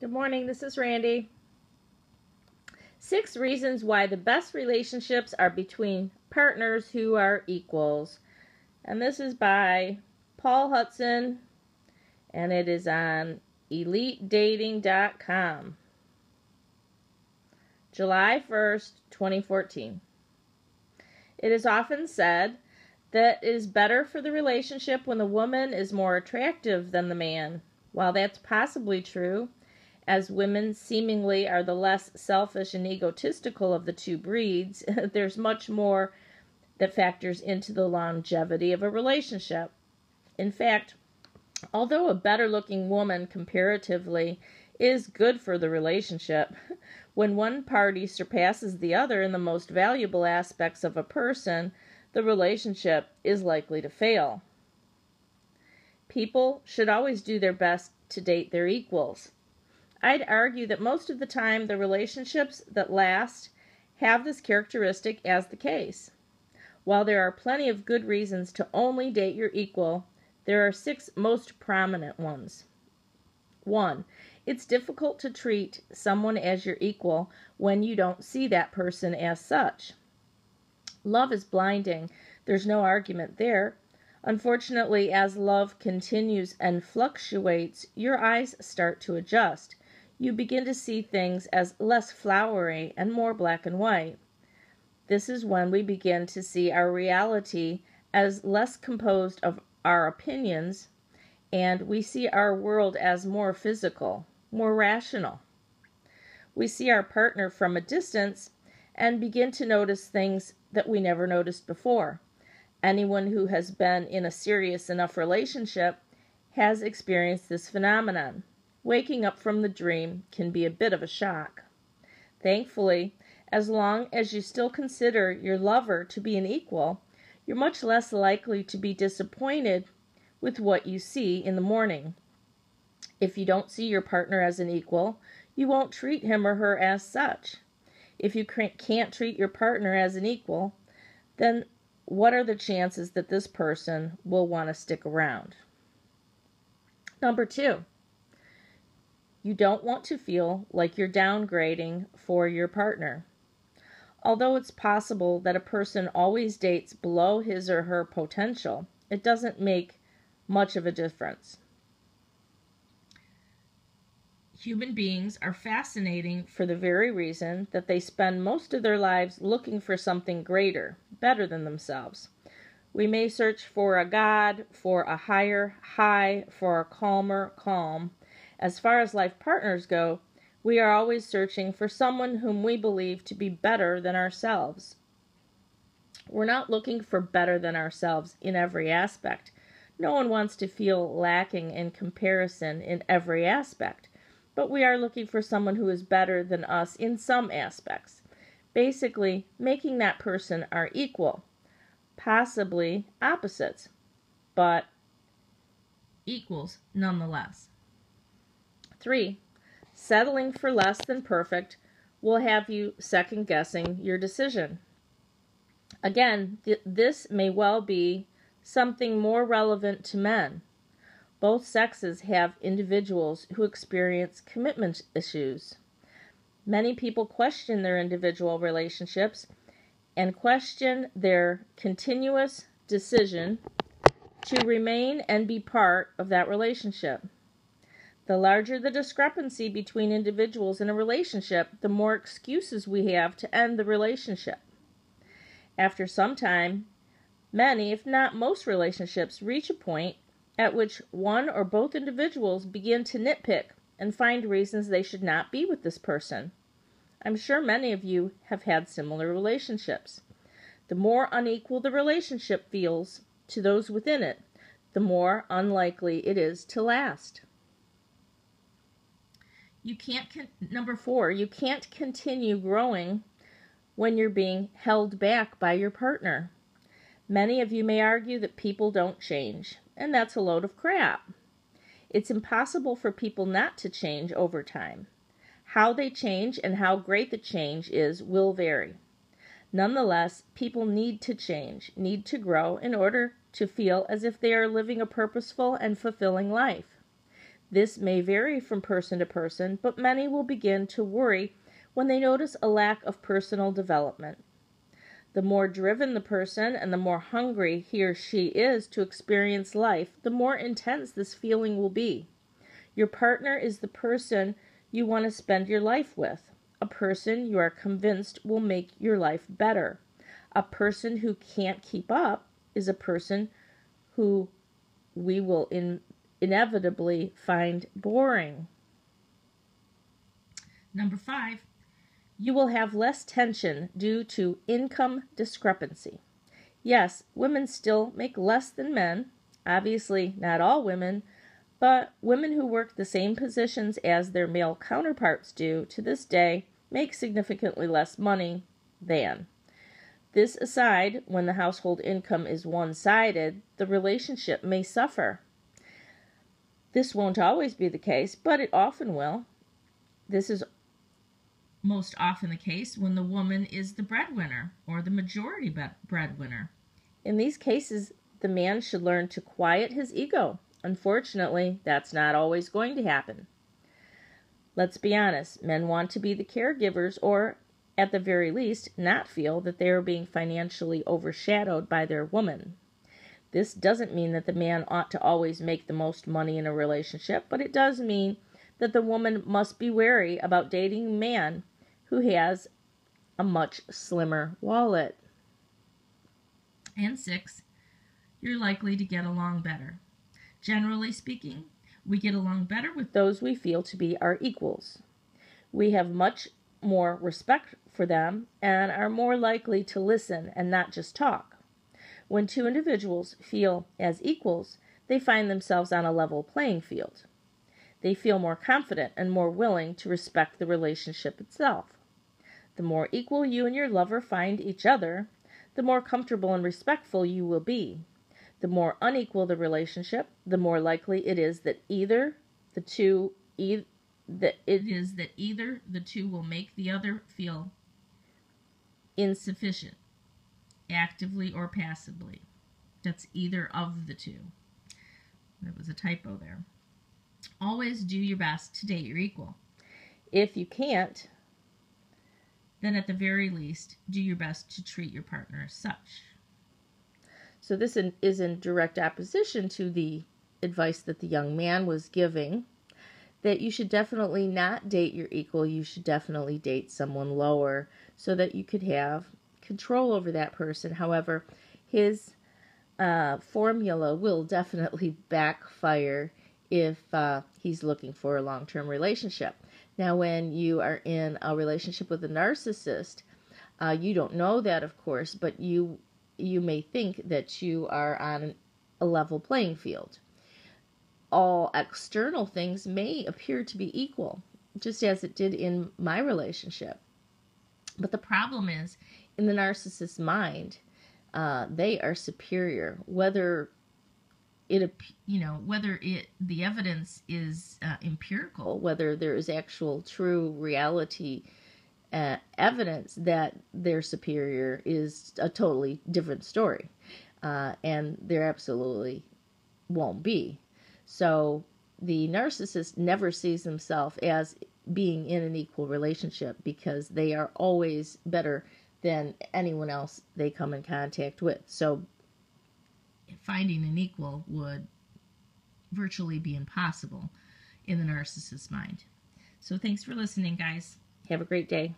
Good morning, this is Randy. 6 reasons why the best relationships are between partners who are equals. And this is by Paul Hudson, and it is on elitedating.com. July 1st, 2014. It is often said that it is better for the relationship when the woman is more attractive than the man. While that's possibly true, as women seemingly are the less selfish and egotistical of the two breeds, there's much more that factors into the longevity of a relationship. In fact, although a better-looking woman comparatively is good for the relationship, when one party surpasses the other in the most valuable aspects of a person, the relationship is likely to fail. People should always do their best to date their equals. I'd argue that most of the time the relationships that last have this characteristic as the case. While there are plenty of good reasons to only date your equal, there are 6 most prominent ones. 1. It's difficult to treat someone as your equal when you don't see that person as such. Love is blinding. There's no argument there. Unfortunately, as love continues and fluctuates, your eyes start to adjust. You begin to see things as less flowery and more black and white. This is when we begin to see our reality as less composed of our opinions, and we see our world as more physical, more rational. We see our partner from a distance and begin to notice things that we never noticed before. Anyone who has been in a serious enough relationship has experienced this phenomenon. Waking up from the dream can be a bit of a shock. Thankfully, as long as you still consider your lover to be an equal, you're much less likely to be disappointed with what you see in the morning. If you don't see your partner as an equal, you won't treat him or her as such. If you can't treat your partner as an equal, then what are the chances that this person will want to stick around? Number 2. You don't want to feel like you're downgrading for your partner. Although it's possible that a person always dates below his or her potential, it doesn't make much of a difference. Human beings are fascinating for the very reason that they spend most of their lives looking for something greater, better than themselves. We may search for a God, for a higher high, for a calmer calm. As far as life partners go, we are always searching for someone whom we believe to be better than ourselves. We're not looking for better than ourselves in every aspect. No one wants to feel lacking in comparison in every aspect, but we are looking for someone who is better than us in some aspects. Basically, making that person our equal, possibly opposites, but equals nonetheless. 3. Settling for less than perfect will have you second-guessing your decision. Again, this may well be something more relevant to men. Both sexes have individuals who experience commitment issues. Many people question their individual relationships and question their continuous decision to remain and be part of that relationship. The larger the discrepancy between individuals in a relationship, the more excuses we have to end the relationship. After some time, many, if not most relationships, reach a point at which one or both individuals begin to nitpick and find reasons they should not be with this person. I'm sure many of you have had similar relationships. The more unequal the relationship feels to those within it, the more unlikely it is to last. Number 4, you can't continue growing when you're being held back by your partner. Many of you may argue that people don't change, and that's a load of crap. It's impossible for people not to change over time. How they change and how great the change is will vary. Nonetheless, people need to change, need to grow in order to feel as if they are living a purposeful and fulfilling life. This may vary from person to person, but many will begin to worry when they notice a lack of personal development. The more driven the person and the more hungry he or she is to experience life, the more intense this feeling will be. Your partner is the person you want to spend your life with, a person you are convinced will make your life better. A person who can't keep up is a person who we will inevitably find boring. Number 5, you will have less tension due to income discrepancy. Yes, women still make less than men. Obviously, not all women, but women who work the same positions as their male counterparts do to this day make significantly less money than. This aside, when the household income is one-sided, the relationship may suffer. This won't always be the case, but it often will. This is most often the case when the woman is the breadwinner or the majority breadwinner. In these cases, the man should learn to quiet his ego. Unfortunately, that's not always going to happen. Let's be honest, men want to be the caregivers or, at the very least, not feel that they are being financially overshadowed by their woman. This doesn't mean that the man ought to always make the most money in a relationship, but it does mean that the woman must be wary about dating a man who has a much slimmer wallet. And 6, you're likely to get along better. Generally speaking, we get along better with those we feel to be our equals. We have much more respect for them and are more likely to listen and not just talk. When two individuals feel as equals, they find themselves on a level playing field. They feel more confident and more willing to respect the relationship itself. The more equal you and your lover find each other, the more comfortable and respectful you will be. The more unequal the relationship, the more likely it is that either the two will make the other feel insufficient, actively or passively. That's either of the two. There was a typo there. Always do your best to date your equal. If you can't, then at the very least, do your best to treat your partner as such. So this is in direct opposition to the advice that the young man was giving, that you should definitely not date your equal. You should definitely date someone lower so that you could have control over that person. However, his formula will definitely backfire if he's looking for a long-term relationship. Now, when you are in a relationship with a narcissist, you don't know that, of course, but you may think that you are on a level playing field. All external things may appear to be equal, just as it did in my relationship. But the problem is, in the narcissist's mind, they are superior, whether the evidence is empirical, whether there is actual true reality evidence that they're superior is a totally different story. And there absolutely won't be. So the narcissist never sees himself as being in an equal relationship because they are always better than anyone else they come in contact with. So finding an equal would virtually be impossible in the narcissist's mind. So thanks for listening, guys. Have a great day.